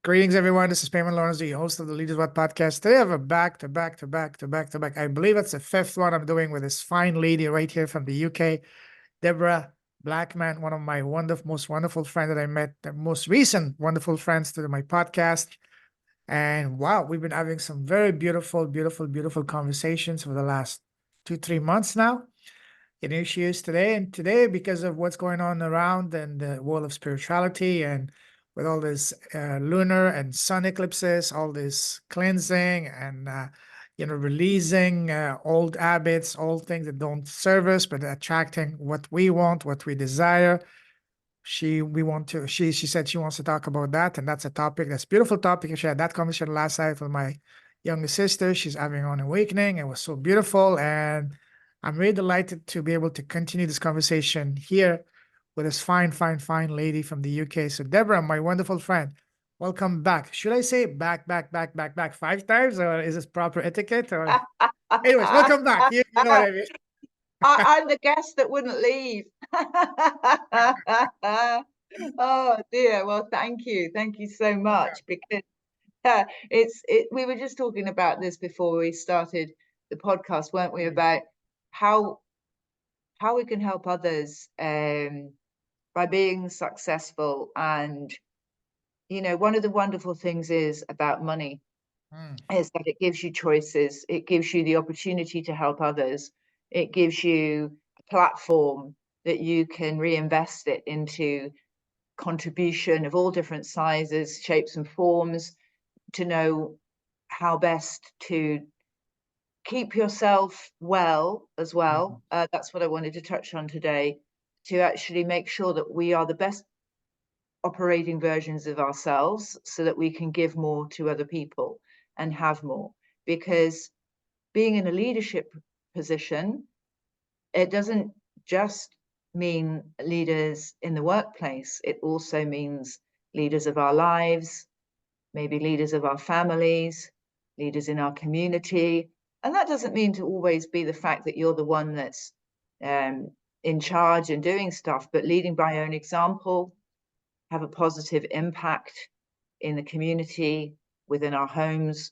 Greetings, everyone. This is Payman Lawrence, the host of the Leaders What podcast. Today I have a back-to-back. I believe it's the fifth one I'm doing with this fine lady right here from the UK, Debra Blackman, one of my most wonderful friends that I met, the most recent wonderful friends to my podcast. And wow, we've been having some very beautiful conversations for the last 2-3 months now. And here she is today. And today, because of what's going on around in the world of spirituality and with all this lunar and sun eclipses, all this cleansing and releasing old habits, old things that don't serve us, but attracting what we want, what we desire. She said she wants to talk about that, and that's a topic, that's a beautiful topic. She had that conversation last night with my younger sister. She's having an awakening. It was so beautiful, and I'm really delighted to be able to continue this conversation here with this fine lady from the UK. So, Debra, my wonderful friend, welcome back. Should I say back 5 times, or is this proper etiquette? Or anyways, welcome back. You know what I mean. I'm the guest that wouldn't leave. Oh dear. Well, thank you so much, because we were just talking about this before we started the podcast, weren't we? About how we can help others by being successful. And one of the wonderful things is about money is that it gives you choices. It gives you the opportunity to help others. It gives you a platform that you can reinvest it into contribution of all different sizes, shapes and forms, to know how best to keep yourself well as well. That's what I wanted to touch on today, to actually make sure that we are the best operating versions of ourselves so that we can give more to other people and have more. Because being in a leadership position, it doesn't just mean leaders in the workplace. It also means leaders of our lives, maybe leaders of our families, leaders in our community. And that doesn't mean to always be the fact that you're the one that's in charge and doing stuff, but leading by own example, have a positive impact in the community, within our homes,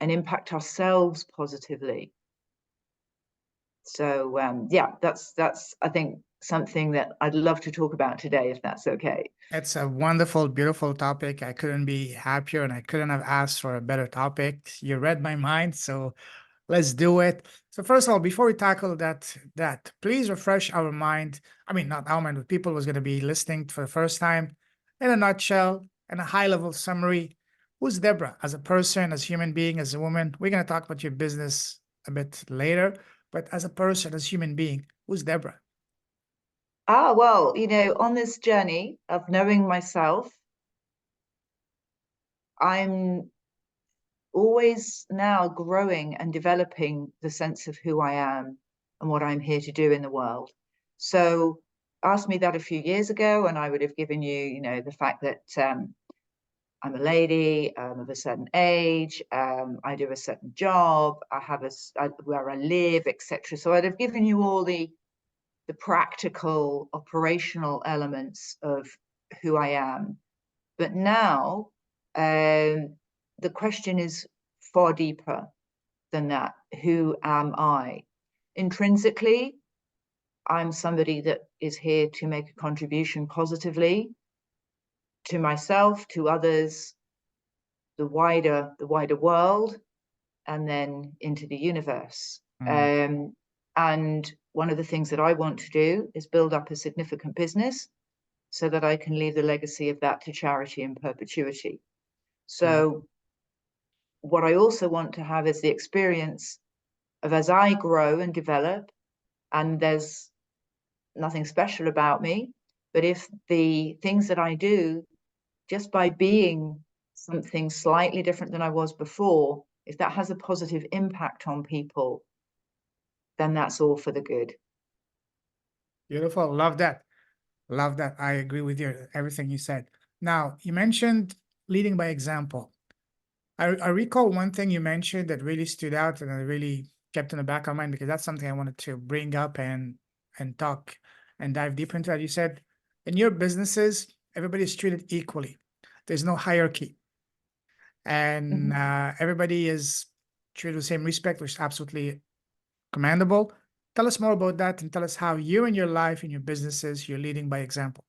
and impact ourselves positively. So yeah, that's I think something that I'd love to talk about today, if that's okay. It's a wonderful, beautiful topic. I couldn't be happier, and I couldn't have asked for a better topic. You read my mind, so let's do it. So first of all, before we tackle that, please refresh our mind. I mean, not our mind, but people who's going to be listening for the first time. In a nutshell, in a high-level summary, who's Debra as a person, as a human being, as a woman? We're going to talk about your business a bit later, but as a person, as a human being, who's Debra? Well, on this journey of knowing myself, I'm always now growing and developing the sense of who I am and what I'm here to do in the world. So ask me that a few years ago, and I would have given you, the fact that I'm a lady, of a certain age, I do a certain job, I have where I live, etc. So I'd have given you all the practical, operational elements of who I am. But now the question is far deeper than that. Who am I? Intrinsically, I'm somebody that is here to make a contribution positively to myself, to others, the wider world, and then into the universe. And one of the things that I want to do is build up a significant business so that I can leave the legacy of that to charity in perpetuity. So what I also want to have is the experience of, as I grow and develop, and there's nothing special about me, but if the things that I do, just by being something slightly different than I was before, if that has a positive impact on people, then that's all for the good. Beautiful. Love that. Love that. I agree with everything you said. Now, you mentioned leading by example. I recall one thing you mentioned that really stood out and I really kept in the back of my mind because that's something I wanted to bring up and talk and dive deep into that. You said in your businesses, everybody is treated equally. There's no hierarchy. and everybody is treated with the same respect, which is absolutely commendable. Tell us more about that and tell us how you in your life, in your businesses, you're leading by example.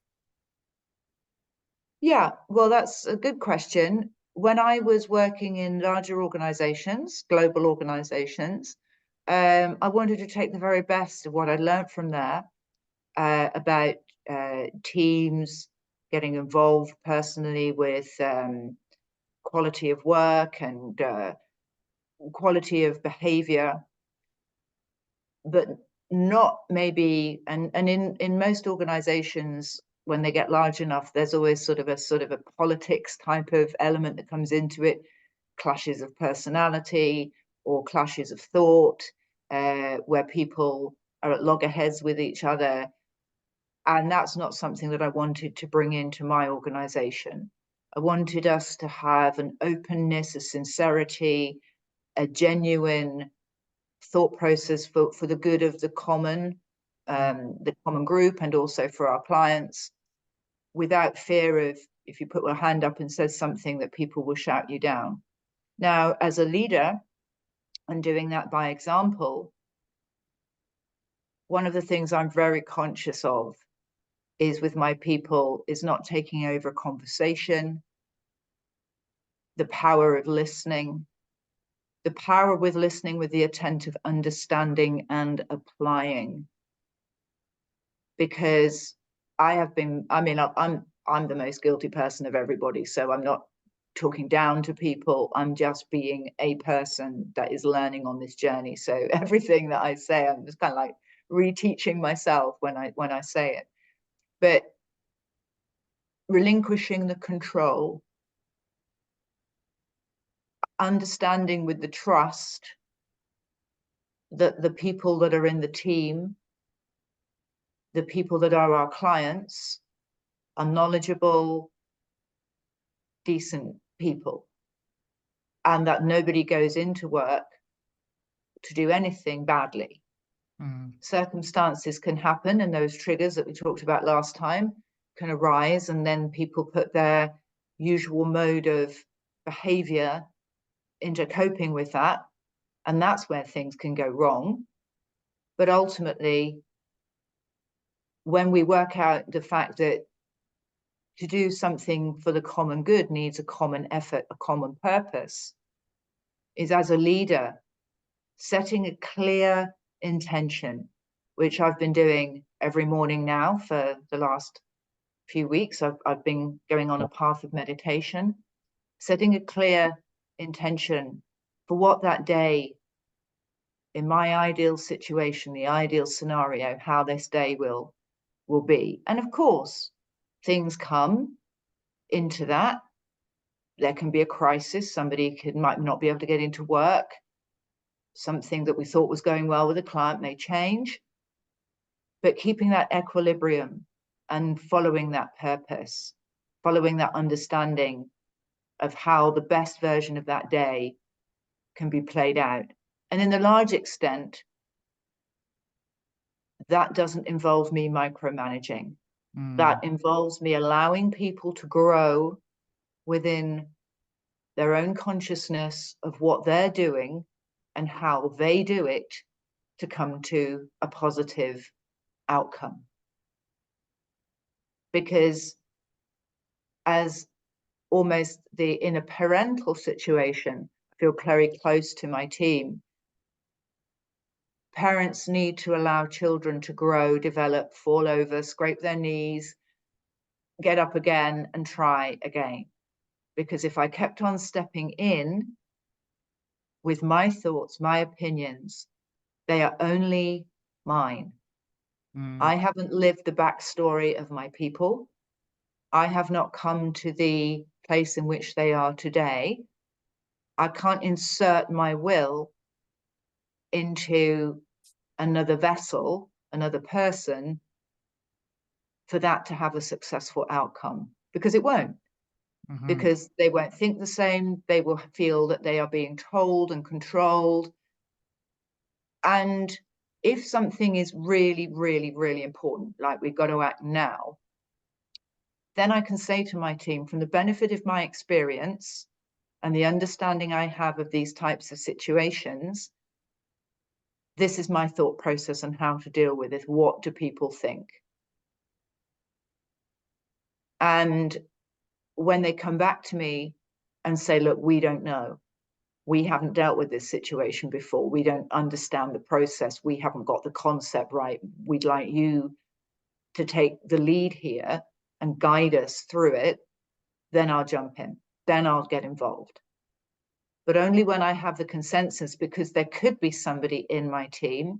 Yeah, well, that's a good question. When I was working in larger organizations, global organizations, I wanted to take the very best of what I learned from there about teams, getting involved personally with quality of work and quality of behavior, but not maybe, and in most organizations, when they get large enough, there's always sort of a politics type of element that comes into it, clashes of personality or clashes of thought, where people are at loggerheads with each other. And that's not something that I wanted to bring into my organization. I wanted us to have an openness, a sincerity, a genuine thought process for the good of the common group, and also for our clients, without fear of, if you put your hand up and says something, that people will shout you down. Now, as a leader and doing that by example, one of the things I'm very conscious of is with my people is not taking over conversation, the power of listening, the power with listening with the attentive understanding and applying. Because I'm the most guilty person of everybody, so I'm not talking down to people. I'm just being a person that is learning on this journey. So everything that I say, I'm just kind of like reteaching myself when I say it. But relinquishing the control, understanding with the trust that the people that are in the team, the people that are our clients, are knowledgeable, decent people, and that nobody goes into work to do anything badly. Circumstances can happen, and those triggers that we talked about last time can arise, and then people put their usual mode of behavior into coping with that, and that's where things can go wrong. But ultimately, when we work out the fact that to do something for the common good needs a common effort, a common purpose, is, as a leader, setting a clear intention, which I've been doing every morning now for the last few weeks. I've been going on a path of meditation, setting a clear intention for what that day, in my ideal situation, the ideal scenario, how this day will be. And of course, things come into that. There can be a crisis. Somebody might not be able to get into work. Something that we thought was going well with a client may change. But keeping that equilibrium and following that purpose, following that understanding of how the best version of that day can be played out. And in the large extent, that doesn't involve me micromanaging. That involves me allowing people to grow within their own consciousness of what they're doing and how they do it to come to a positive outcome. Because as almost in a parental situation, I feel very close to my team. Parents need to allow children to grow, develop, fall over, scrape their knees, get up again and try again. Because if I kept on stepping in with my thoughts, my opinions, they are only mine. I haven't lived the backstory of my people. I have not come to the place in which they are today. I can't insert my will into another vessel, another person, for that to have a successful outcome, because it won't. Because they won't think the same. They will feel that they are being told and controlled. And if something is really, really, really important, like we've got to act now, then I can say to my team, from the benefit of my experience, and the understanding I have of these types of situations, this is my thought process on how to deal with it. What do people think? And when they come back to me and say, look, we don't know, we haven't dealt with this situation before, we don't understand the process, we haven't got the concept right, we'd like you to take the lead here and guide us through it, then I'll jump in, then I'll get involved. But only when I have the consensus, because there could be somebody in my team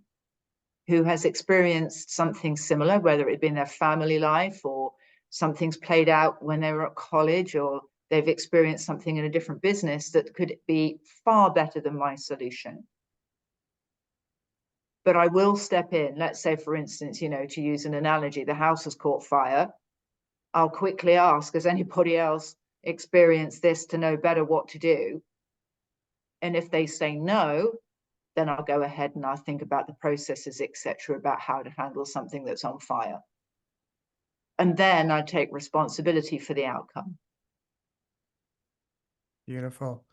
who has experienced something similar, whether it be in their family life or something's played out when they were at college, or they've experienced something in a different business that could be far better than my solution. But I will step in. Let's say, for instance, you know, to use an analogy, the house has caught fire. I'll quickly ask, has anybody else experienced this to know better what to do? And if they say no, then I'll go ahead and I'll think about the processes, etc., about how to handle something that's on fire. And then I take responsibility for the outcome. Beautiful.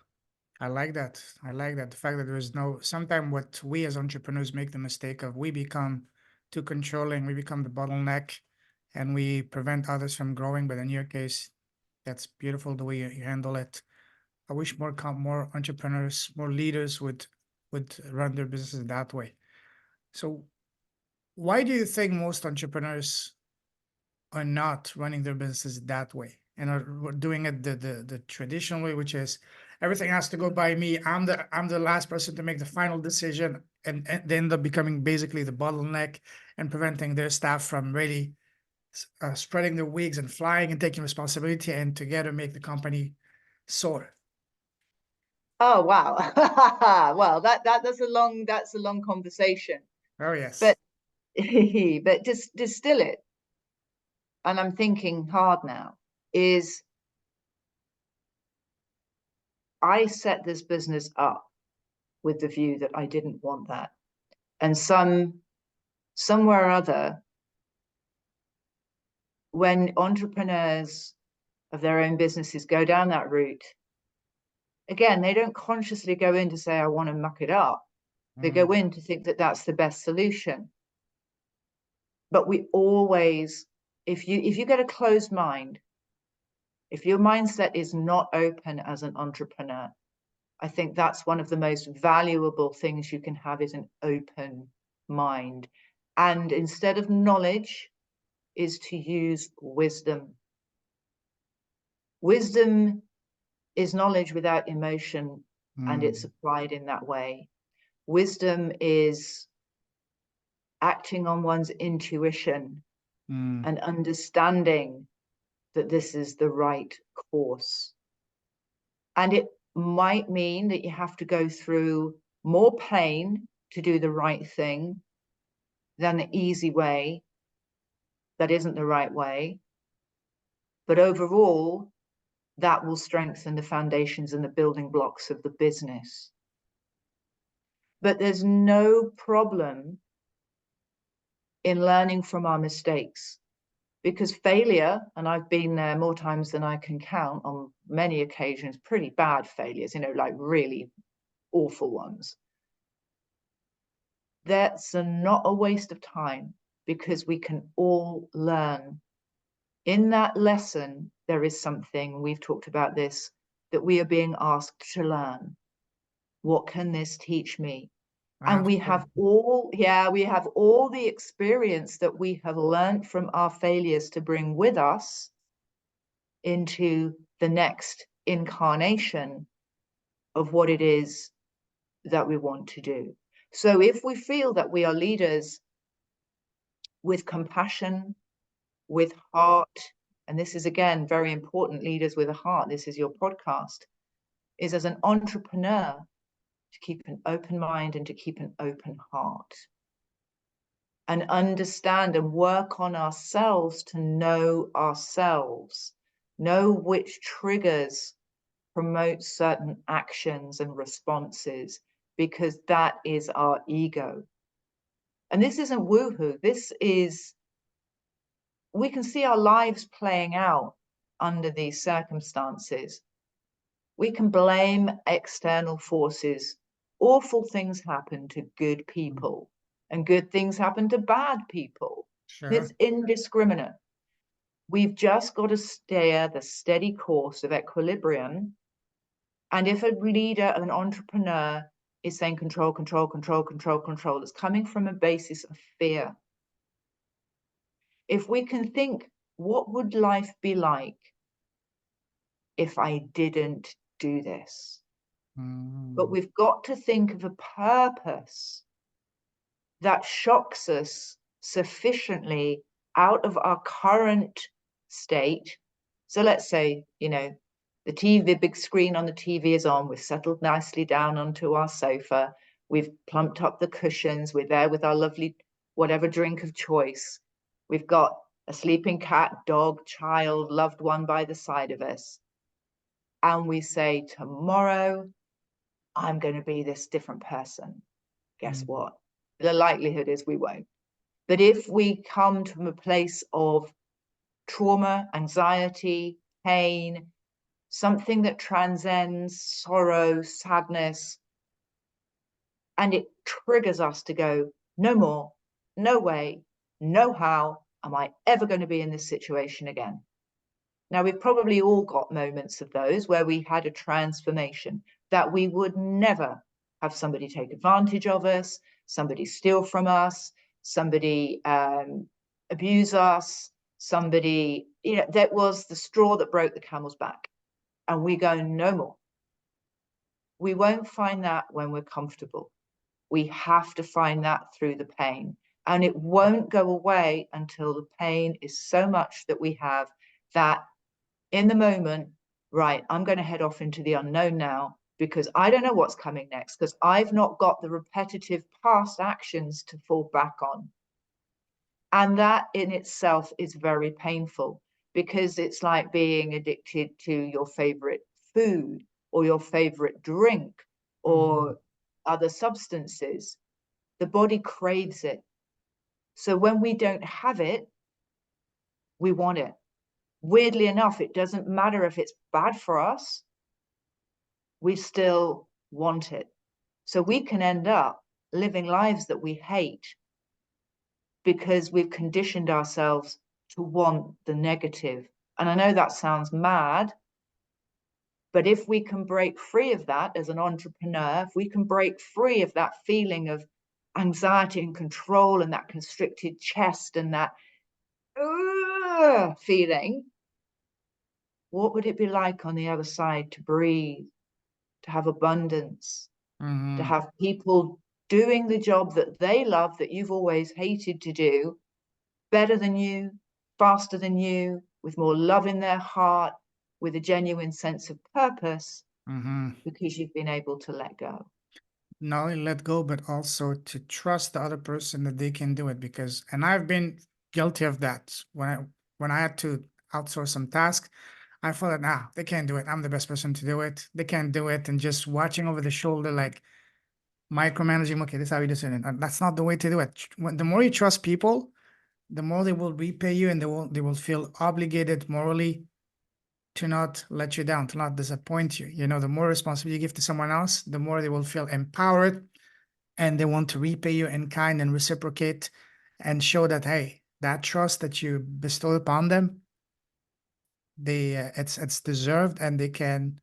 I like that. I like that. The fact that there is no, sometimes what we as entrepreneurs make the mistake of, we become too controlling, we become the bottleneck, and we prevent others from growing. But in your case, that's beautiful the way you handle it. I wish more entrepreneurs, more leaders would run their businesses that way. So why do you think most entrepreneurs are not running their businesses that way and are doing it the traditional way, which is everything has to go by me. I'm the last person to make the final decision, and they end up becoming basically the bottleneck and preventing their staff from really spreading their wings and flying and taking responsibility and together make the company soar. Oh wow. Well, that's a long conversation. Oh yes. But but just distill it, and I'm thinking hard now, is I set this business up with the view that I didn't want that. And somewhere or other, when entrepreneurs of their own businesses go down that route, again, they don't consciously go in to say, I want to muck it up. They go in to think that that's the best solution. But we always, if you get a closed mind, if your mindset is not open as an entrepreneur, I think that's one of the most valuable things you can have, is an open mind. And instead of knowledge, is to use wisdom. Wisdom is knowledge without emotion, and it's applied in that way. Wisdom is acting on one's intuition and understanding that this is the right course. And it might mean that you have to go through more pain to do the right thing than the easy way that isn't the right way. But overall, that will strengthen the foundations and the building blocks of the business. But there's no problem in learning from our mistakes, because failure, and I've been there more times than I can count, on many occasions, pretty bad failures, you know, like really awful ones. That's not a waste of time, because we can all learn. In that lesson, there is something, we've talked about this, that we are being asked to learn. What can this teach me? And we have all the experience that we have learned from our failures to bring with us into the next incarnation of what it is that we want to do. So if we feel that we are leaders with compassion, with heart, and this is again very important, leaders with a heart, this is your podcast, is as an entrepreneur to keep an open mind and to keep an open heart, and understand and work on ourselves to know ourselves, know which triggers promote certain actions and responses, because that is our ego. And this isn't woohoo, this is, we can see our lives playing out under these circumstances. We can blame external forces. Awful things happen to good people, and good things happen to bad people. Sure. It's indiscriminate. We've just got to steer the steady course of equilibrium. And if a leader, an entrepreneur, is saying control, control, control, control, control, it's coming from a basis of fear. If we can think, what would life be like if I didn't do this? But we've got to think of a purpose that shocks us sufficiently out of our current state. So let's say, the TV, the big screen on the TV is on, we've settled nicely down onto our sofa, we've plumped up the cushions, we're there with our lovely whatever drink of choice. We've got a sleeping cat, dog, child, loved one by the side of us. And we say, tomorrow, I'm going to be this different person. Guess what? The likelihood is we won't. But if we come from a place of trauma, anxiety, pain, something that transcends sorrow, sadness, and it triggers us to go, no more, no way, no how am I ever going to be in this situation again. Now, we've probably all got moments of those where we had a transformation that we would never have somebody take advantage of us, somebody steal from us, somebody abuse us, somebody, that was the straw that broke the camel's back. And we go, no more. We won't find that when we're comfortable. We have to find that through the pain. And it won't go away until the pain is so much that we have that in the moment, right, I'm going to head off into the unknown now because I don't know what's coming next, because I've not got the repetitive past actions to fall back on. And that in itself is very painful, because it's like being addicted to your favorite food or your favorite drink or other substances. The body craves it. So when we don't have it, we want it. Weirdly enough, it doesn't matter if it's bad for us, we still want it. So we can end up living lives that we hate because we've conditioned ourselves to want the negative. And I know that sounds mad, but if we can break free of that as an entrepreneur, if we can break free of that feeling of anxiety and control and that constricted chest and that feeling, what would it be like on the other side to breathe, to have abundance, to have people doing the job that they love, that you've always hated to do, better than you, faster than you, with more love in their heart, with a genuine sense of purpose, because you've been able to let go. Not only let go, but also to trust the other person that they can do it. Because, and I've been guilty of that. When I had to outsource some task, I thought, nah, they can't do it. I'm the best person to do it. They can't do it. And just watching over the shoulder, like micromanaging, okay, this is how you do it. And that's not the way to do it. The more you trust people, the more they will repay you, and they will feel obligated morally to not let you down, to not disappoint you. The more responsibility you give to someone else, the more they will feel empowered, and they want to repay you in kind and reciprocate and show that, hey, that trust that you bestowed upon them, it's deserved, and they can,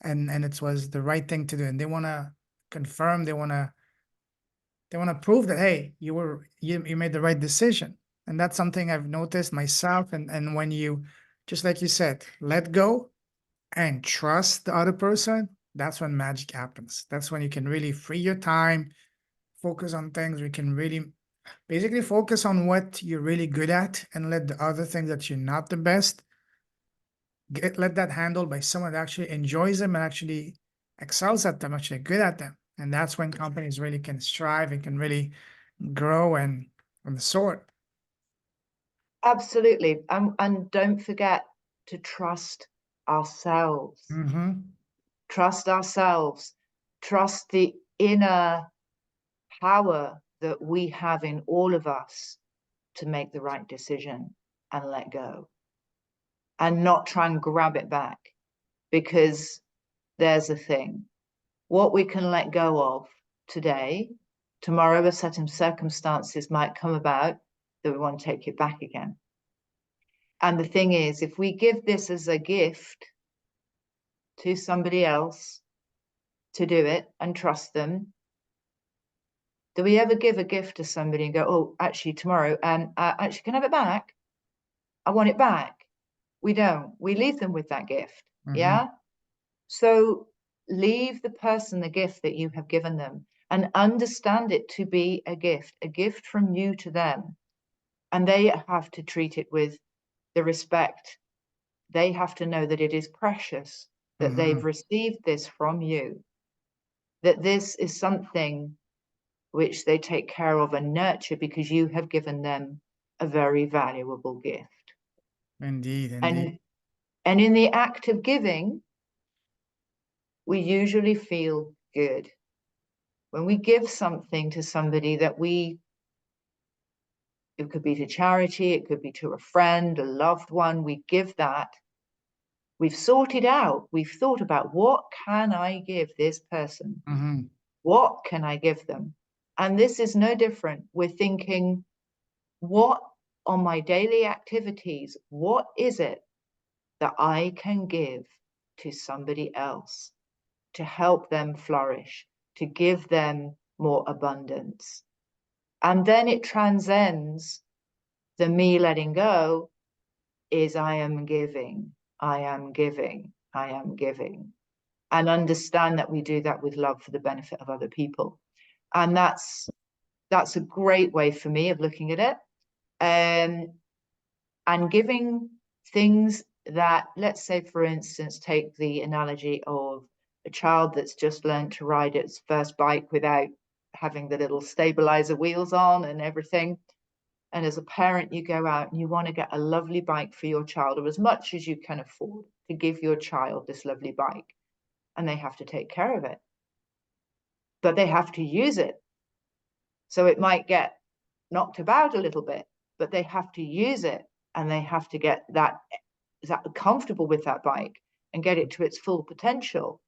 and it was the right thing to do. And they want to confirm, they want to prove that, hey, you made the right decision. And that's something I've noticed myself. And when you, just like you said, let go and trust the other person, that's when magic happens. That's when you can really free your time, focus on things. We can really basically focus on what you're really good at, and let the other things that you're not the best, let that handled by someone that actually enjoys them and actually excels at them, actually good at them. And that's when companies really can strive and can really grow and soar. Absolutely. And don't forget to trust ourselves. Trust ourselves. Trust the inner power that we have in all of us to make the right decision and let go, and not try and grab it back, because there's a thing. What we can let go of today, tomorrow a certain circumstances might come about that we want to take it back again. And the thing is, if we give this as a gift to somebody else to do it and trust them, do we ever give a gift to somebody and go, oh, actually tomorrow, actually can I have it back? I want it back. We don't. We leave them with that gift. Yeah. So leave the person the gift that you have given them and understand it to be a gift from you to them. And they have to treat it with the respect. They have to know that it is precious, that they've received this from you, that this is something which they take care of and nurture because you have given them a very valuable gift. Indeed, indeed. And in the act of giving, we usually feel good. When we give something to somebody that it could be to charity, it could be to a friend, a loved one, we give that. We've sorted out, we've thought about, what can I give this person? What can I give them? And this is no different. We're thinking, what on my daily activities, what is it that I can give to somebody else to help them flourish, to give them more abundance? And then it transcends the me letting go is I am giving, I am giving, I am giving. And understand that we do that with love for the benefit of other people. And that's a great way for me of looking at it. And giving things that, let's say, for instance, take the analogy of a child that's just learned to ride its first bike without having the little stabilizer wheels on and everything. And as a parent, you go out and you want to get a lovely bike for your child, or as much as you can afford to give your child this lovely bike. And they have to take care of it. But they have to use it. So it might get knocked about a little bit, but they have to use it, and they have to get that comfortable with that bike and get it to its full potential.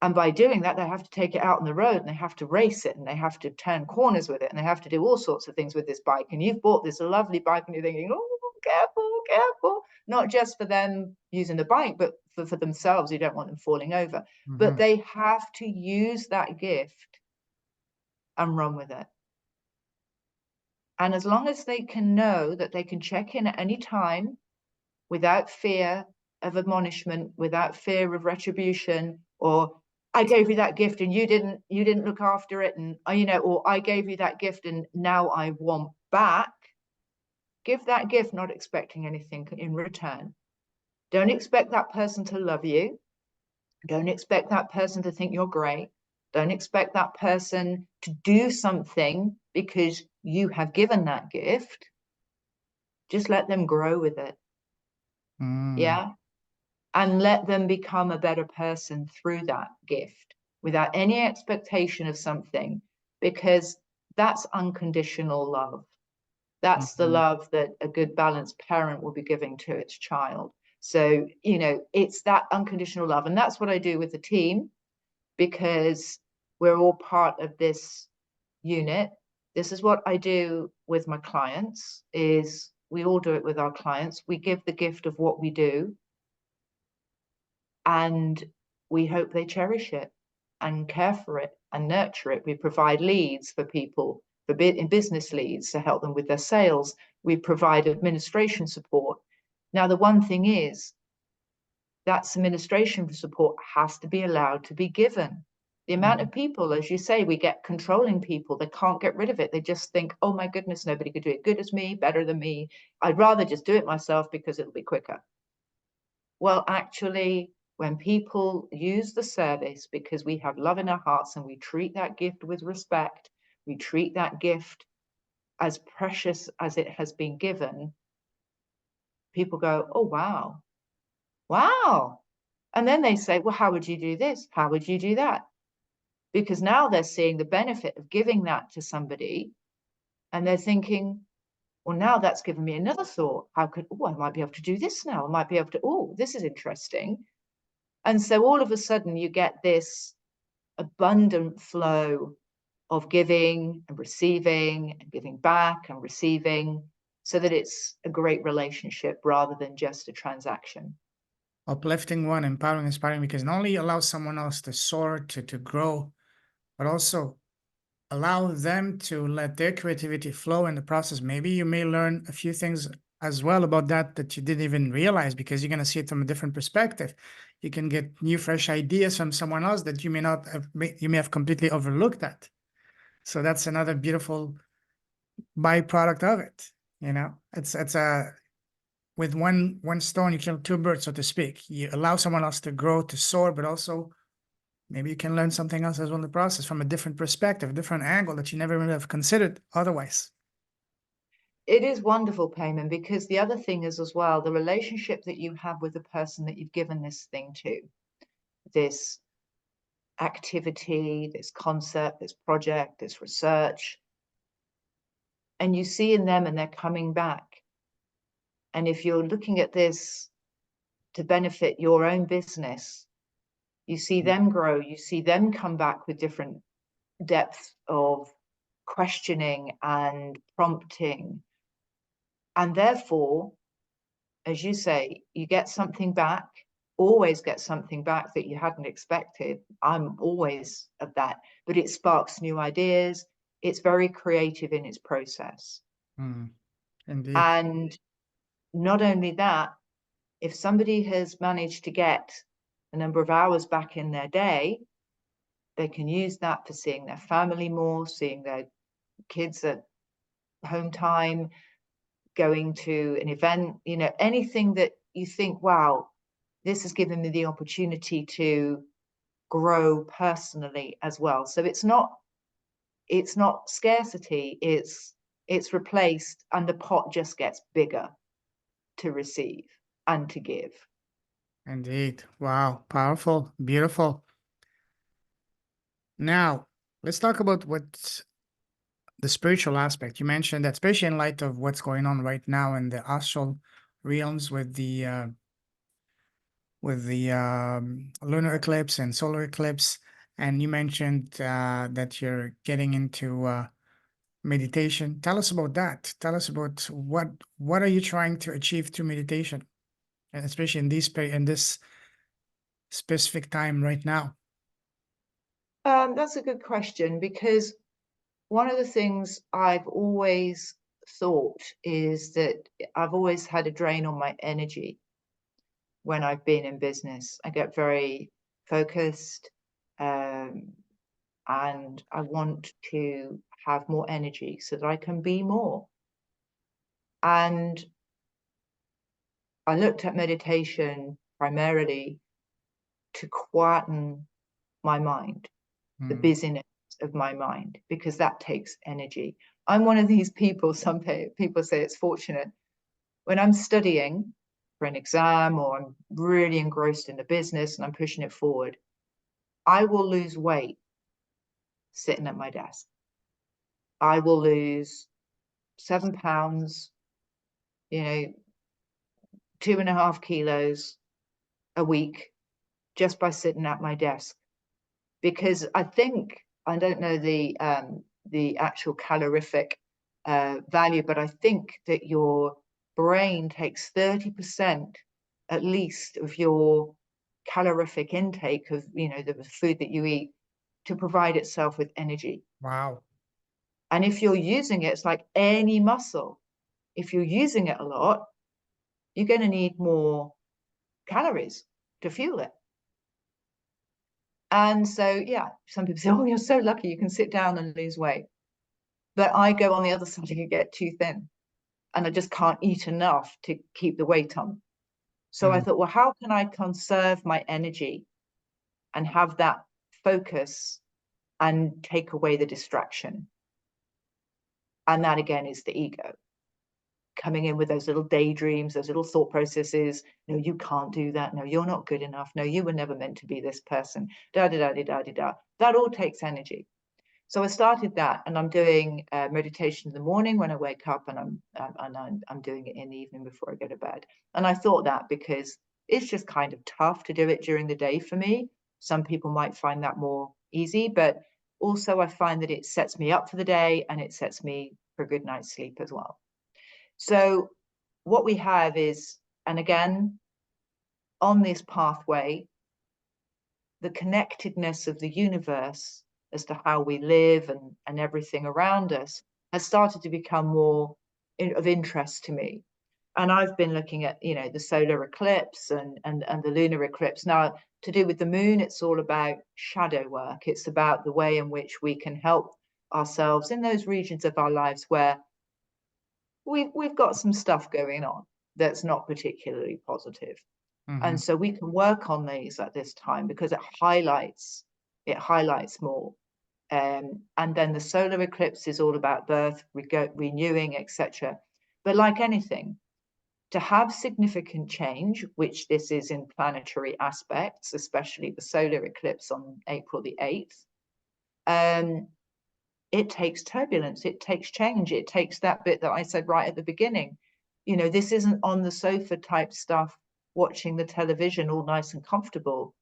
And by doing that, they have to take it out on the road, and they have to race it, and they have to turn corners with it, and they have to do all sorts of things with this bike. And you've bought this lovely bike and you're thinking, oh, careful, careful, not just for them using the bike, but for themselves. You don't want them falling over. But they have to use that gift and run with it. And as long as they can know that they can check in at any time without fear of admonishment, without fear of retribution, or I gave you that gift and you didn't look after it, and or I gave you that gift and now I want back. Give that gift not expecting anything in return. Don't expect that person to love you. Don't expect that person to think you're great. Don't expect that person to do something because you have given that gift. Just let them grow with it. Yeah. And let them become a better person through that gift without any expectation of something, because that's unconditional love. That's the love that a good balanced parent will be giving to its child. So, it's that unconditional love. And that's what I do with the team, because we're all part of this unit. This is what I do with my clients, is we all do it with our clients. We give the gift of what we do, and we hope they cherish it and care for it and nurture it. We provide leads for people, in business leads, to help them with their sales. We provide administration support. Now, the one thing is, that administration support has to be allowed to be given. The amount of people, as you say, we get controlling people, they can't get rid of it. They just think, oh my goodness, nobody could do it good as me, better than me. I'd rather just do it myself because it'll be quicker. Well, actually, when people use the service because we have love in our hearts and we treat that gift with respect, we treat that gift as precious as it has been given, people go, oh, wow, wow. And then they say, well, how would you do this? How would you do that? Because now they're seeing the benefit of giving that to somebody, and they're thinking, well, now that's given me another thought. I might be able to do this now. I might be able to, oh, this is interesting. And so all of a sudden you get this abundant flow of giving and receiving and giving back and receiving, so that it's a great relationship rather than just a transaction. Uplifting one, empowering, inspiring, because not only allow someone else to soar, to grow, but also allow them to let their creativity flow in the process. Maybe you may learn a few things as well about that you didn't even realize, because you're going to see it from a different perspective. You can get new, fresh ideas from someone else that you may not have, you may have completely overlooked that. So that's another beautiful byproduct of it. You know, it's a with one stone you kill two birds, so to speak. You allow someone else to grow, to soar, but also maybe you can learn something else as well in the process from a different perspective, a different angle that you never would have considered otherwise. It is wonderful, Payman, because the other thing is as well, the relationship that you have with the person that you've given this thing to, this activity, this concept, this project, this research, and you see in them and they're coming back. And if you're looking at this to benefit your own business, you see them grow, you see them come back with different depths of questioning and prompting. And therefore, as you say, you get something back, always get something back that you hadn't expected. I'm always of that, but it sparks new ideas. It's very creative in its process. Indeed. And not only that, if somebody has managed to get a number of hours back in their day, they can use that for seeing their family more, seeing their kids at home time, going to an event, you know, anything that you think, wow, this has given me the opportunity to grow personally as well. So it's not scarcity, it's replaced, and the pot just gets bigger to receive and to give. Indeed. Wow. Powerful. Beautiful. Now, let's talk about what the spiritual aspect. You mentioned that, especially in light of what's going on right now in the astral realms with the lunar eclipse and solar eclipse, and you mentioned that you're getting into meditation. Tell us about that. Tell us about what are you trying to achieve through meditation, and especially in this specific time right now. That's a good question, because one of the things I've always thought is that I've always had a drain on my energy when I've been in business. I get very focused, and I want to have more energy so that I can be more. And I looked at meditation primarily to quieten my mind, the busyness of my mind, because that takes energy. I'm one of these people, some people say it's fortunate, when I'm studying for an exam or I'm really engrossed in the business and I'm pushing it forward, I will lose weight sitting at my desk. I will lose 7 pounds, you know, 2.5 kilos a week just by sitting at my desk. Because I think, I don't know the actual calorific value, but I think that your brain takes 30% at least of your calorific intake of, you know, the food that you eat to provide itself with energy. Wow. And if you're using it, it's like any muscle. If you're using it a lot, you're going to need more calories to fuel it. And so, yeah, some people say, oh, you're so lucky you can sit down and lose weight. But I go on the other side and get too thin, and I just can't eat enough to keep the weight on. So I thought, well, how can I conserve my energy and have that focus and take away the distraction? And that again is the ego coming in with those little daydreams, those little thought processes. No, you can't do that. No, you're not good enough. No, you were never meant to be this person. Da da da da da da. That all takes energy. So I started that, and I'm doing meditation in the morning when I wake up, and I'm doing it in the evening before I go to bed. And I thought that because It's just kind of tough to do it during the day for me. Some people might find that more easy, but also I find that it sets me up for the day and it sets me for a good night's sleep as well. So what we have is, and again, on this pathway, the connectedness of the universe as to how we live and everything around us has started to become more of interest to me. And I've been looking at, the solar eclipse and the lunar eclipse. Now, to do with the moon, it's all about shadow work. It's about the way in which we can help ourselves in those regions of our lives where we've got some stuff going on that's not particularly positive. And so we can work on these at this time because it highlights more. And then the solar eclipse is all about birth, renewing, etc. But like anything, to have significant change, which this is in planetary aspects, especially the solar eclipse on April the 8th, it takes turbulence, it takes change, it takes that bit that I said right at the beginning. This isn't on the sofa type stuff, watching the television all nice and comfortable.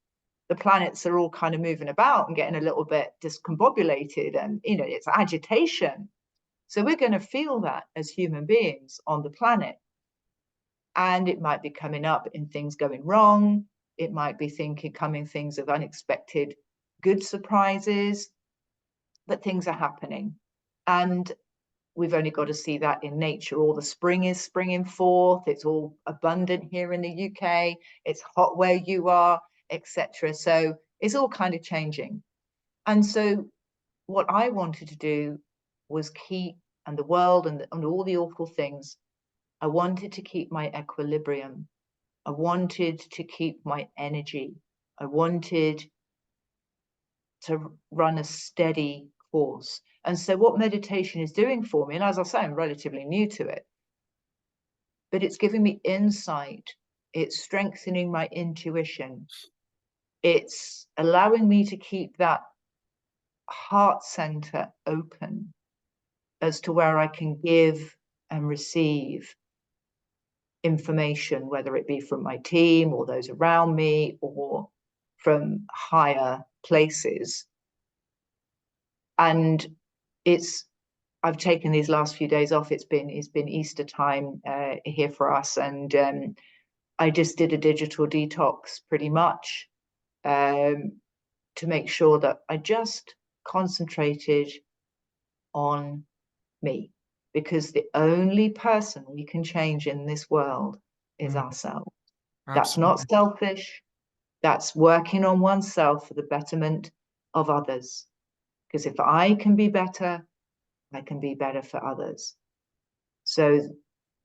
The planets are all kind of moving about and getting a little bit discombobulated, and it's agitation. So we're going to feel that as human beings on the planet. And it might be coming up in things going wrong. It might be coming things of unexpected good surprises, but things are happening. And we've only got to see that in nature. All the spring is springing forth. It's all abundant here in the UK. It's hot where you are, etc. So it's all kind of changing. And so what I wanted to do was keep, and the world and all the awful things, I wanted to keep my equilibrium. I wanted to keep my energy. I wanted to run a steady course. And so what meditation is doing for me, and as I say, I'm relatively new to it, but it's giving me insight. It's strengthening my intuition. It's allowing me to keep that heart center open as to where I can give and receive information, whether it be from my team or those around me or from higher places. And I've taken these last few days off. It's been Easter time here for us, and I just did a digital detox pretty much to make sure that I just concentrated on me, because the only person we can change in this world is ourselves. That's not selfish. That's working on oneself for the betterment of others. Because if I can be better, I can be better for others. So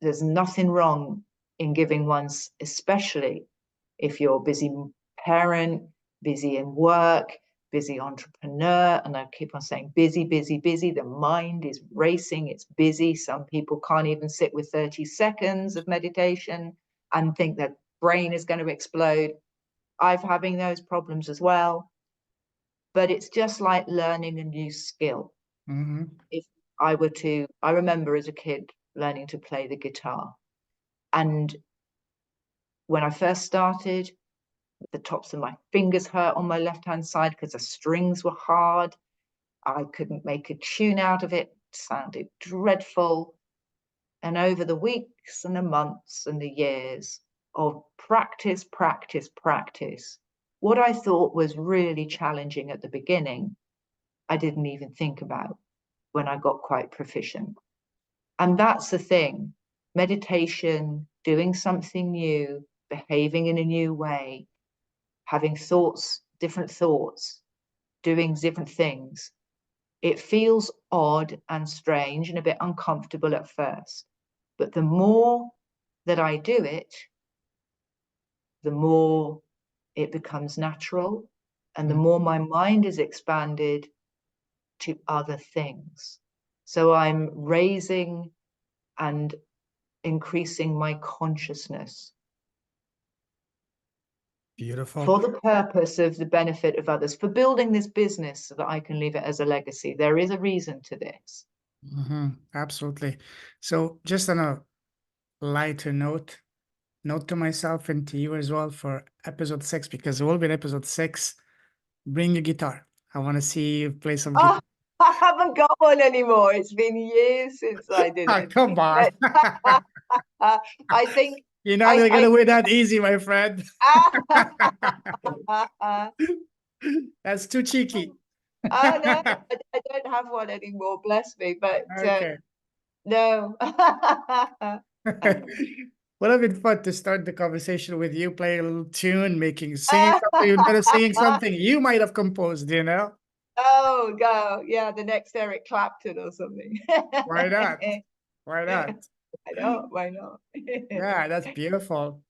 there's nothing wrong in giving once, especially if you're a busy parent, busy in work, busy entrepreneur, and I keep on saying busy, busy, busy. The mind is racing, it's busy. Some people can't even sit with 30 seconds of meditation and think their brain is going to explode. I'm having those problems as well. But it's just like learning a new skill. If I remember as a kid learning to play the guitar. And when I first started, the tops of my fingers hurt on my left-hand side because the strings were hard. I couldn't make a tune out of it. It sounded dreadful. And over the weeks and the months and the years of practice, what I thought was really challenging at the beginning, I didn't even think about when I got quite proficient. And that's the thing. Meditation, doing something new, behaving in a new way, having different thoughts, doing different things. It feels odd and strange and a bit uncomfortable at first. But the more that I do it, the more it becomes natural, and the more my mind is expanded to other things. So I'm raising and increasing my consciousness. Beautiful. For the purpose of the benefit of others, for building this business so that I can leave it as a legacy. There is a reason to this. Absolutely. So just on a lighter note, note to myself and to you as well for episode 6, because it will be in episode 6. Bring your guitar. I want to see you play some guitar. Oh, I haven't got one anymore. It's been years since I did Ah, it. come on. But I think You're not gonna get I away that easy, my friend. oh That's too cheeky. no, I don't have one anymore. Bless me. But Okay. no. Would have been fun to start the conversation with you playing a little tune, singing something, instead of singing something you might have composed, you know? Oh, go. Yeah, the next Eric Clapton or something. Why not? Why not? Why not? Why not? Yeah, that's beautiful.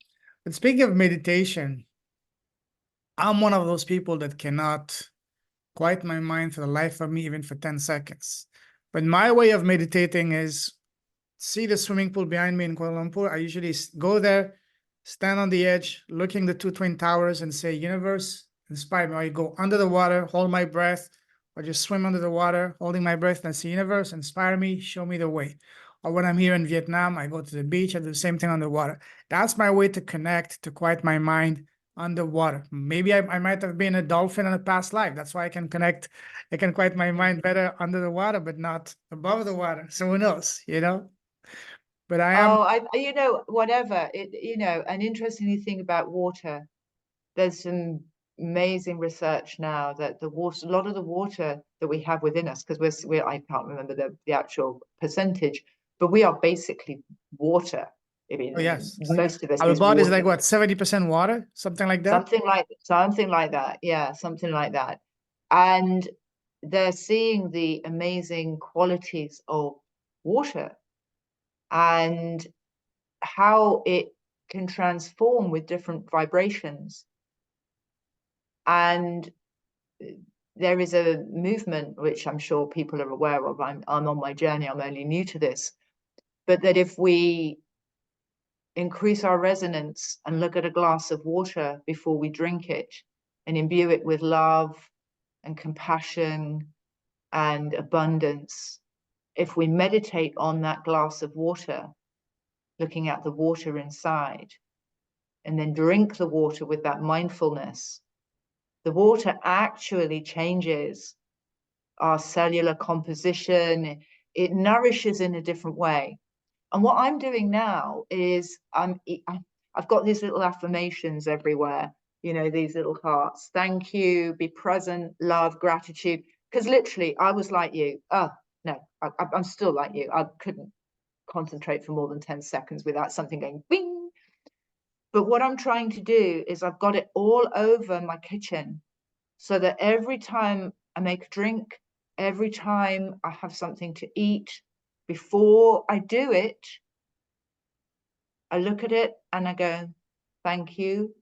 But speaking of meditation, I'm one of those people that cannot quiet my mind for the life of me, even for 10 seconds. But my way of meditating is see the swimming pool behind me in Kuala Lumpur. I usually go there, stand on the edge, looking the two twin towers and say, universe, inspire me. Or I go under the water, hold my breath, or just swim under the water, holding my breath and say, universe, inspire me, show me the way. Or when I'm here in Vietnam, I go to the beach, I do the same thing underwater. That's my way to connect, to quiet my mind underwater. Maybe I might have been a dolphin in a past life. That's why I can connect, I can quiet my mind better under the water, but not above the water. So who knows, you know? But I am. Oh, whatever an interesting thing about water, there's some amazing research now that a lot of the water that we have within us, because I can't remember the actual percentage, but we are basically water. I mean, Oh, yes. most of us Our is body is like water. what, 70% water, something like that? Something like that. Yeah, something like that. And they're seeing the amazing qualities of water and how it can transform with different vibrations. And there is a movement which I'm sure people are aware of. I'm on my journey, I'm only new to this, but that if we increase our resonance and look at a glass of water before we drink it and imbue it with love and compassion and abundance, if we meditate on that glass of water, looking at the water inside, and then drink the water with that mindfulness, the water actually changes our cellular composition. It nourishes in a different way. And what I'm doing now is I've got these little affirmations everywhere, these little hearts. Thank you, be present, love, gratitude. Because literally, I was like you. Oh, no, I'm still like you. I couldn't concentrate for more than 10 seconds without something going bing. But what I'm trying to do is I've got it all over my kitchen so that every time I make a drink, every time I have something to eat, before I do it, I look at it and I go, thank you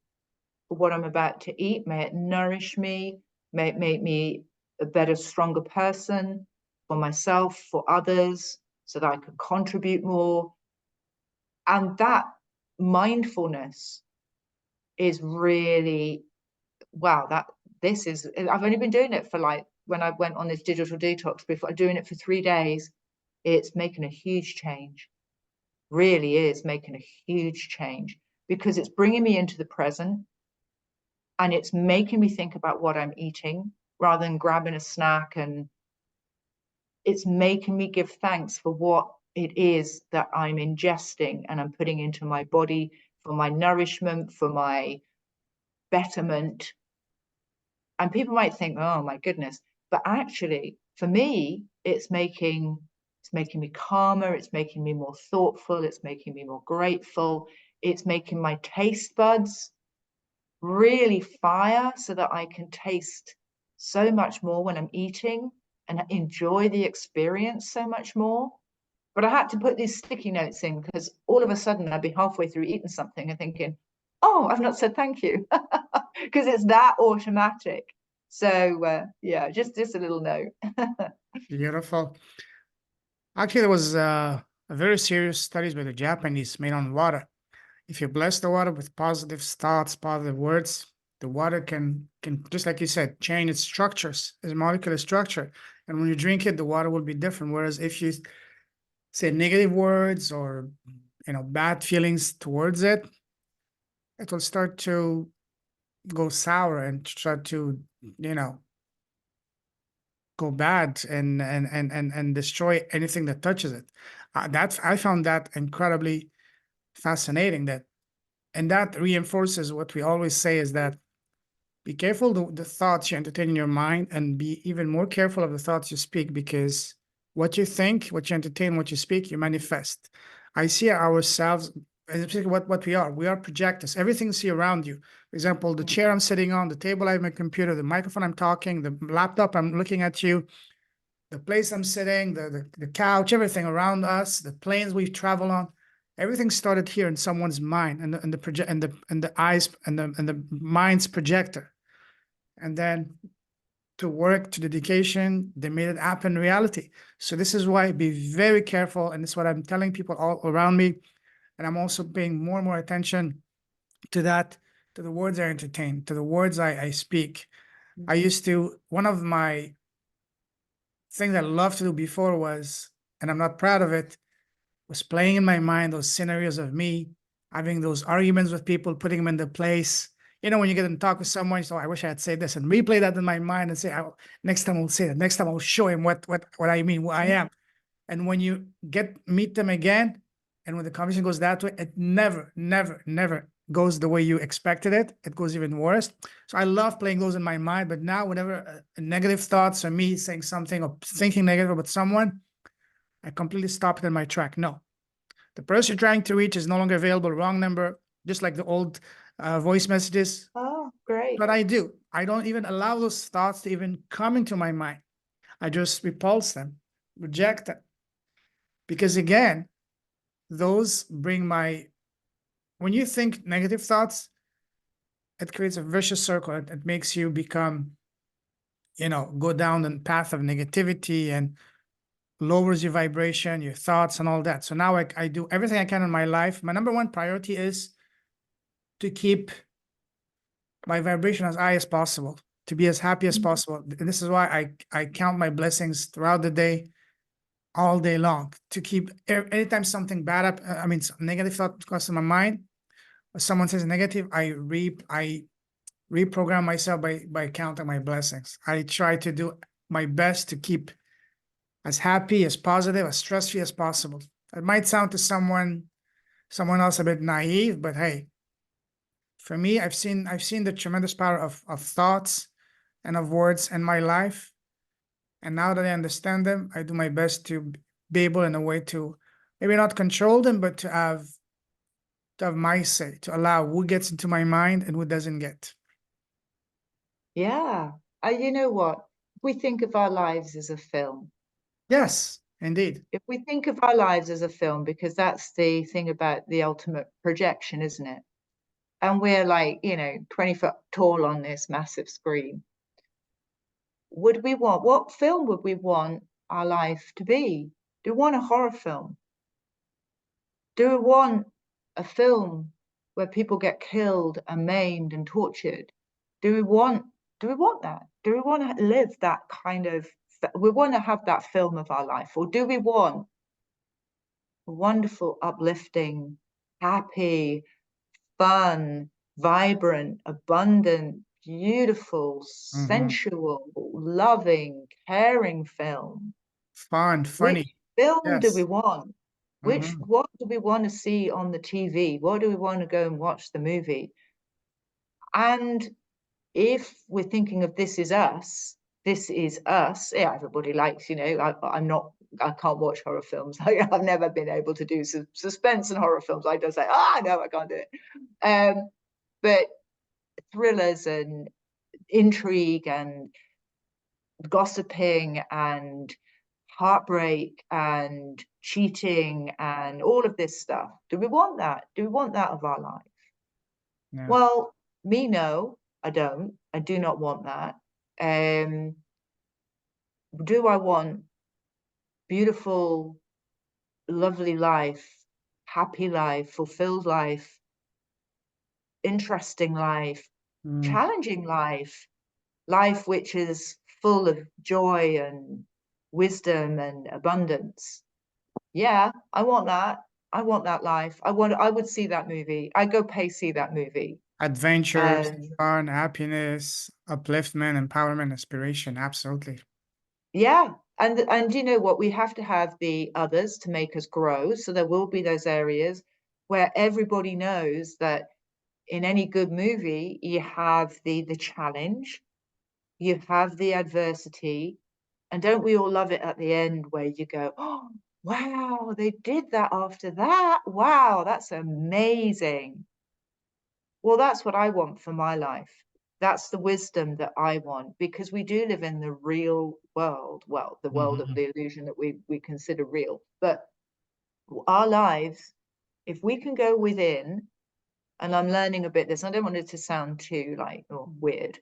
for what I'm about to eat. May it nourish me. May it make me a better, stronger person for myself, for others, so that I could contribute more. And that mindfulness is really, wow, I've only been doing it for when I went on this digital detox before, doing it for 3 days. It's making a huge change. Really is making a huge change because it's bringing me into the present and it's making me think about what I'm eating rather than grabbing a snack, and it's making me give thanks for what it is that I'm ingesting and I'm putting into my body for my nourishment, for my betterment. And people might think, oh my goodness, but actually for me, it's making me calmer, it's making me more thoughtful, it's making me more grateful, it's making my taste buds really fire so that I can taste so much more when I'm eating and enjoy the experience so much more. But I had to put these sticky notes in because all of a sudden I'd be halfway through eating something and thinking, oh, I've not said thank you, because it's that automatic. So yeah, just a little note. Beautiful. Actually, there was a very serious studies by the Japanese made on water. If you bless the water with positive thoughts, positive words, the water can just like you said, change its structures, its molecular structure. And when you drink it, the water will be different. Whereas if you say negative words or bad feelings towards it, it will start to go sour and start to, go bad and destroy anything that touches it. I found that incredibly fascinating. And that reinforces what we always say is that be careful the thoughts you entertain in your mind, and be even more careful of the thoughts you speak, because what you think, what you entertain, what you speak, you manifest. I see ourselves, and particularly what we are. We are projectors. Everything you see around you. For example, the chair I'm sitting on, the table I have my computer, the microphone I'm talking, the laptop I'm looking at you, the place I'm sitting, the couch, everything around us, the planes we travel on, everything started here in someone's mind, and the project and the eyes and the mind's projector. And then to work, to dedication, they made it happen in reality. So this is why be very careful, and it's what I'm telling people all around me. And I'm also paying more and more attention to that, to the words I entertain, to the words I speak. I used to, one of my things I loved to do before was, and I'm not proud of it, was playing in my mind those scenarios of me having those arguments with people, putting them in their place. When you get in talk with someone, you say, "Oh, I wish I had said this," and replay that in my mind and say, next time I'll say that. Next time I'll show him what I mean, what I am. And when you meet them again, and when the conversation goes that way, it never, never, never goes the way you expected it. It goes even worse. So I love playing those in my mind. But now, whenever negative thoughts or me saying something or thinking negative about someone, I completely stop it in my track. No, the person you're trying to reach is no longer available. Wrong number. Just like the old voice messages. Oh, great. But I do. I don't even allow those thoughts to even come into my mind. I just repulse them, reject them. Because again, those bring when you think negative thoughts, it creates a vicious circle. It makes you become, go down the path of negativity and lowers your vibration, your thoughts, and all that. So now I do everything I can in my life. My number one priority is to keep my vibration as high as possible, to be as happy as possible. And this is why I count my blessings throughout the day, all day long, to keep anytime something bad up, negative thought comes to my mind, or someone says negative, I reprogram myself by counting my blessings. I try to do my best to keep as happy, as positive, as stress-free as possible. It might sound to someone else a bit naive, but hey, for me, I've seen the tremendous power of thoughts and of words in my life. And now that I understand them, I do my best to be able in a way to maybe not control them, but to have my say, to allow who gets into my mind and who doesn't get. Yeah. You know what? We think of our lives as a film. Yes, indeed. If we think of our lives as a film, because that's the thing about the ultimate projection, isn't it? And we're like, 20 foot tall on this massive screen. What film would we want our life to be? Do we want a horror film? Do we want a film where people get killed and maimed and tortured? Do we want that? Do we want to live that kind of, we want to have that film of our life? Or do we want a wonderful, uplifting, happy, fun, vibrant, abundant, beautiful, sensual, loving, caring film? Fun, Which funny. film do we Yes. want? What do we want to see on the TV? What do we want to go and watch the movie? And if we're thinking of This Is Us, yeah, everybody likes, I can't watch horror films. I've never been able to do suspense and horror films. I just say, no, I can't do it. But thrillers and intrigue and gossiping and heartbreak and cheating and all of this stuff. Do we want that? Do we want that of our life? Yeah. Well, no, I don't. I do not want that. Do I want beautiful, lovely life, happy life, fulfilled life, interesting life, challenging life, life which is full of joy and wisdom and abundance? Yeah, I want that. I want that life. I would see that movie. I'd go pay see that movie. Adventures, fun, happiness, upliftment, empowerment, inspiration. Absolutely. Yeah. And you know what? We have to have the others to make us grow. So there will be those areas where everybody knows that in any good movie, you have the challenge, you have the adversity, and don't we all love it at the end where you go, oh, wow, they did that after that. Wow, that's amazing. Well, that's what I want for my life. That's the wisdom that I want, because we do live in the real world. Well, the world of the illusion that we consider real. But our lives, if we can go within, and I'm learning a bit this, I don't want it to sound too like weird,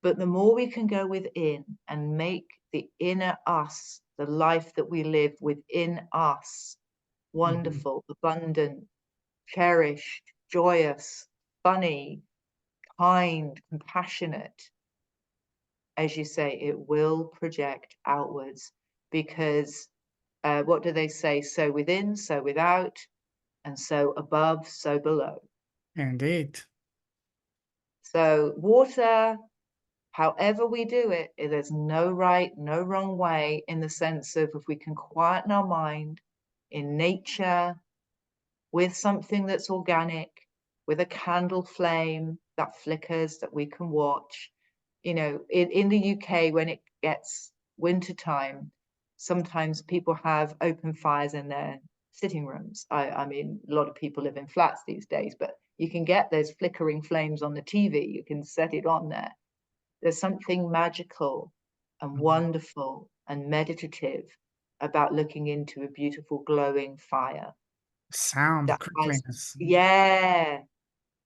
but the more we can go within and make the inner us, the life that we live within us, wonderful, abundant, cherished, joyous, funny, kind, compassionate, as you say, it will project outwards, because what do they say? So within, so without, and so above, so below. Indeed. So water, however we do it, there's no right, no wrong way, in the sense of if we can quieten our mind in nature, with something that's organic, with a candle flame that flickers that we can watch. You know, in the UK, when it gets winter time, sometimes people have open fires in their sitting rooms. I mean, a lot of people live in flats these days, but you can get those flickering flames on the TV. You can set it on there. There's something magical and wonderful and meditative about looking into a beautiful glowing fire. Sound, That has, cracklings, yeah,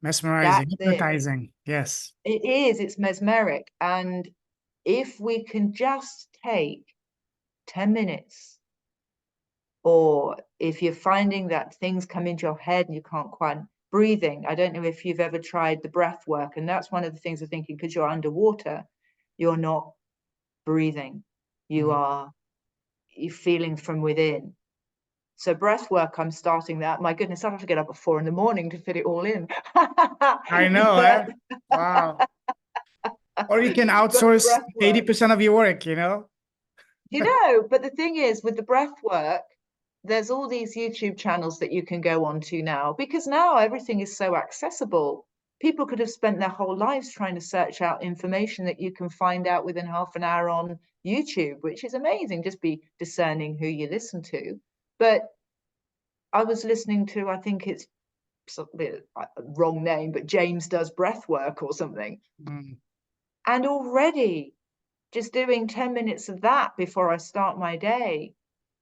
mesmerizing, that's it. hypnotizing. Yes. It is, it's mesmeric. And if we can just take 10 minutes, or if you're finding that things come into your head and you can't quite breathing, I don't know if you've ever tried the breath work. And that's one of the things I'm thinking, because you're underwater, you're not breathing. You're feeling from within. So breath work, I'm starting that. My goodness, I have to get up at 4 a.m. to fit it all in. I know, But, Wow. Or you can but outsource breath work. 80% of your work, you know? But the thing is, with the breath work, there's all these YouTube channels that you can go on to now, because now everything is so accessible. People could have spent their whole lives trying to search out information that you can find out within half an hour on YouTube, which is amazing. Just be discerning who you listen to. But I was listening to, I think it's something, wrong name, but James Does Breath Work or something. And already just doing 10 minutes of that before I start my day,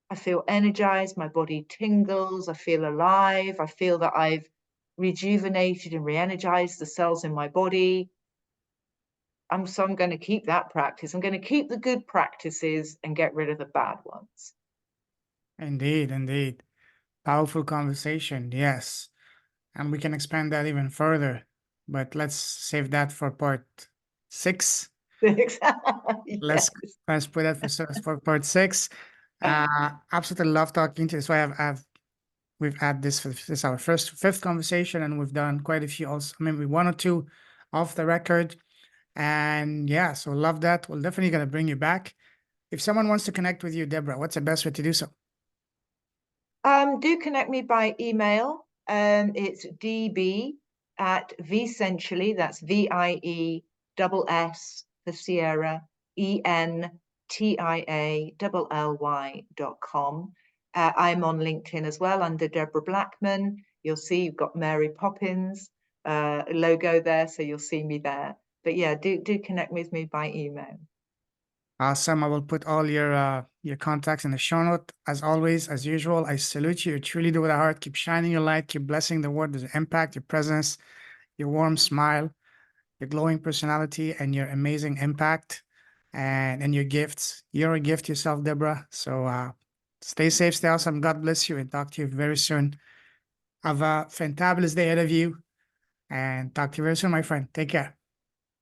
I feel energized, my body tingles, I feel alive, I feel that I've rejuvenated and re-energized the cells in my body. So I'm going to keep that practice. I'm going to keep the good practices and get rid of the bad ones. Indeed, indeed. Powerful conversation, yes. And we can expand that even further, but let's save that for part 6. Yes. Let's put that for part 6. Absolutely love talking to you. So we've had this is our fifth conversation, and we've done quite a few also, maybe 1 or 2 off the record. And yeah, so love that. We're definitely gonna bring you back. If someone wants to connect with you, Debra, what's the best way to do so? Do connect me by email. It's db@vessentially, that's VIESS for Sierra, ENTIALLY.com. I'm on LinkedIn as well under Debra Blackman. You'll see you've got Mary Poppins logo there, so you'll see me there. But yeah, do connect with me by email. Awesome. I will put all your contacts in the show note. As always, as usual, I salute you. You truly do with a heart. Keep shining your light. Keep blessing the world with your impact, your presence, your warm smile, your glowing personality, and your amazing impact, and your gifts. You're a gift yourself, Debra. So stay safe, stay awesome. God bless you, and talk to you very soon. Have a fantabulous day ahead of you, and talk to you very soon, my friend. Take care.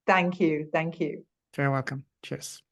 Thank you. Thank you. Very welcome. Cheers.